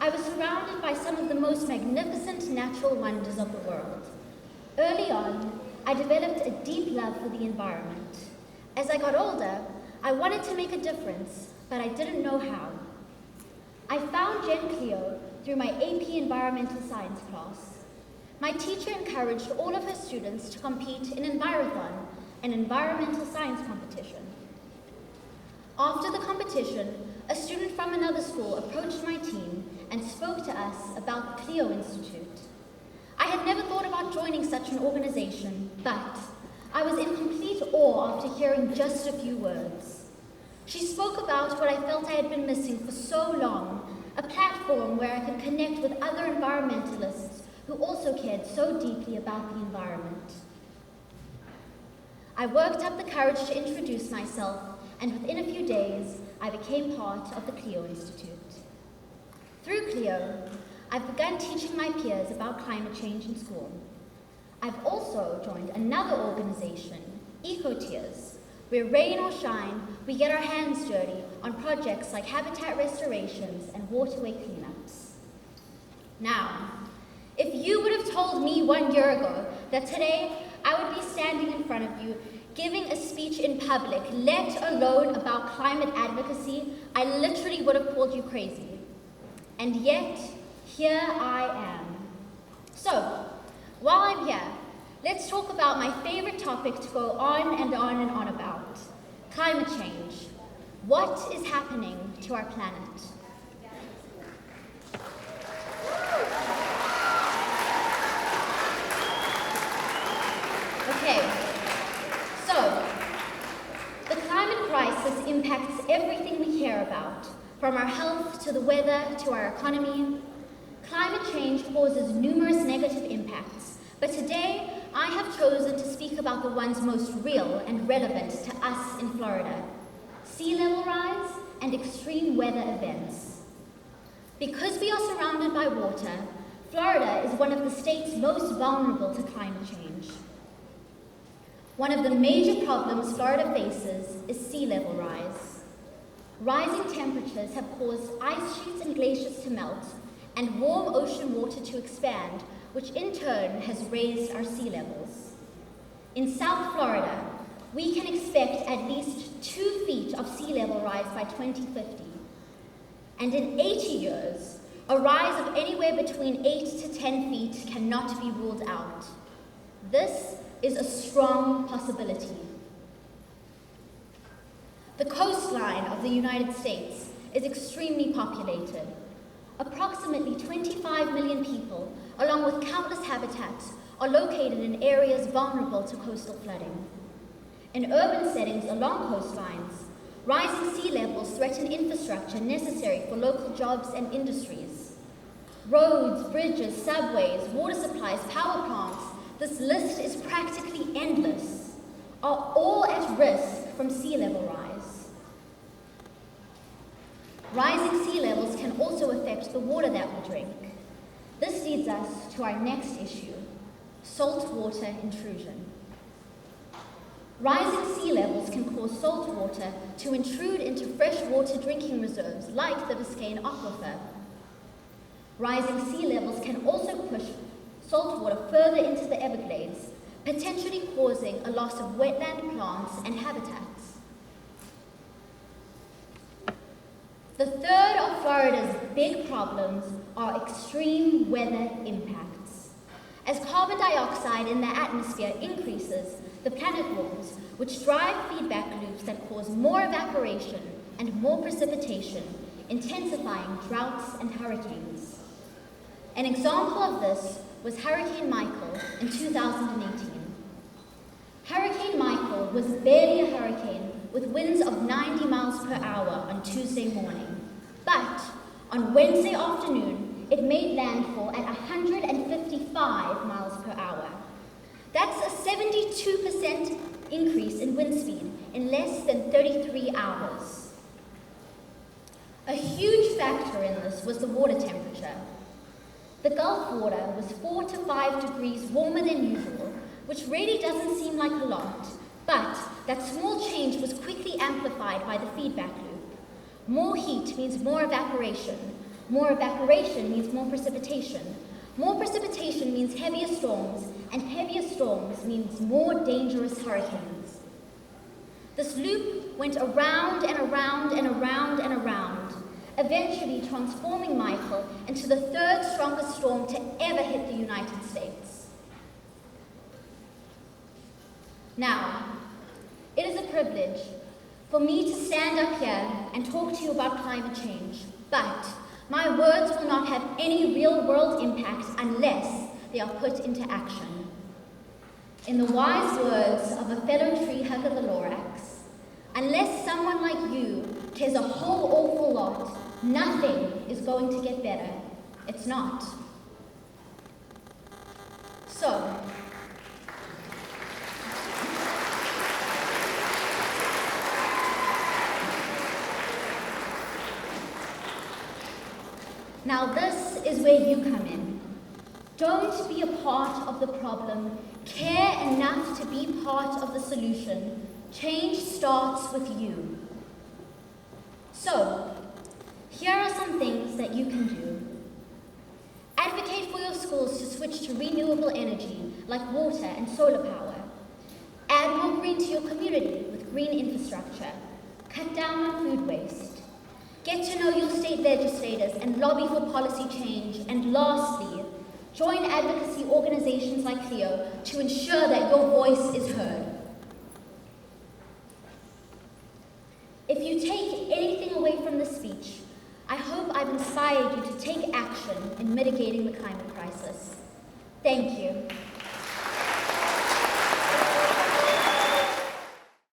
I was surrounded by some of the most magnificent natural wonders of the world. Early on, I developed a deep love for the environment. As I got older, I wanted to make a difference, but I didn't know how. I found GenCLEO through my AP Environmental Science class. My teacher encouraged all of her students to compete in Envirothon, an environmental science competition. After the competition, a student from another school approached my team and spoke to us about the CLEO Institute. I had never thought about joining such an organization, but I was in complete awe after hearing just a few words. She spoke about what I felt I had been missing for so long, a platform where I could connect with other environmentalists who also cared so deeply about the environment. I worked up the courage to introduce myself, and within a few days, I became part of the CLEO Institute. Through CLEO, I've begun teaching my peers about climate change in school. I've also joined another organization, EcoTears, where rain or shine, we get our hands dirty on projects like habitat restorations and waterway cleanups. Now, if you would have told me 1 year ago that today I would be standing in front of you giving a speech in public, let alone about climate advocacy, I literally would have called you crazy. And yet, here I am. So, while I'm here, let's talk about my favorite topic to go on and on and on about, climate change. What is happening to our planet? Okay, so the climate crisis impacts everything we care about, from our health to the weather to our economy. Climate change causes numerous negative impacts, but today I have chosen to speak about the ones most real and relevant to us in Florida: sea level rise and extreme weather events. Because we are surrounded by water, Florida is one of the states most vulnerable to climate change. One of the major problems Florida faces is sea level rise. Rising temperatures have caused ice sheets and glaciers to melt and warm ocean water to expand, which in turn has raised our sea levels. In South Florida, we can expect at least 2 feet of sea level rise by 2050. And in 80 years, a rise of anywhere between 8 to 10 feet cannot be ruled out. This is a strong possibility. The coastline of the United States is extremely populated. Approximately 25 million people, along with countless habitats, are located in areas vulnerable to coastal flooding. In urban settings along coastlines, rising sea levels threaten infrastructure necessary for local jobs and industries. Roads, bridges, subways, water supplies, power plants, this list is practically endless, are all at risk from sea level rise. Rising sea levels can also affect the water that we drink. This leads us to our next issue, saltwater intrusion. Rising sea levels can cause saltwater to intrude into freshwater drinking reserves like the Biscayne Aquifer. Rising sea levels can also push saltwater further into the Everglades, potentially causing a loss of wetland plants and habitats. The third of Florida's big problems are extreme weather impacts. As carbon dioxide in the atmosphere increases, the planet warms, which drive feedback loops that cause more evaporation and more precipitation, intensifying droughts and hurricanes. An example of this was Hurricane Michael in 2018. Hurricane Michael was barely a hurricane with winds of 90 miles per hour on Tuesday morning. But on Wednesday afternoon, it made landfall at 155 miles per hour. That's a 72% increase in wind speed in less than 33 hours. A huge factor in this was the water temperature. The Gulf water was 4 to 5 degrees warmer than usual, which really doesn't seem like a lot, but that small change was quickly amplified by the feedback loop. More heat means more evaporation. More evaporation means more precipitation. More precipitation means heavier storms, and heavier storms means more dangerous hurricanes. This loop went around and around and around and around, eventually transforming Michael into the third strongest storm to ever hit the United States. Now, it is a privilege for me to stand up here and talk to you about climate change, but my words will not have any real-world impact unless they are put into action. In the wise words of a fellow tree hugger, the Lorax, unless someone like you cares a whole awful lot, nothing is going to get better. It's not. So, now this is where you come in. Don't be a part of the problem. Care enough to be part of the solution. Change starts with you. So, here are some things that you can do. Advocate for your schools to switch to renewable energy, like water and solar power. Add more green to your community with green infrastructure. Cut down on food waste. Get to know your state legislators and lobby for policy change. And lastly, join advocacy organizations like CLEO to ensure that your voice is heard. If you take anything away from this speech, I hope I've inspired you to take action in mitigating the climate crisis. Thank you.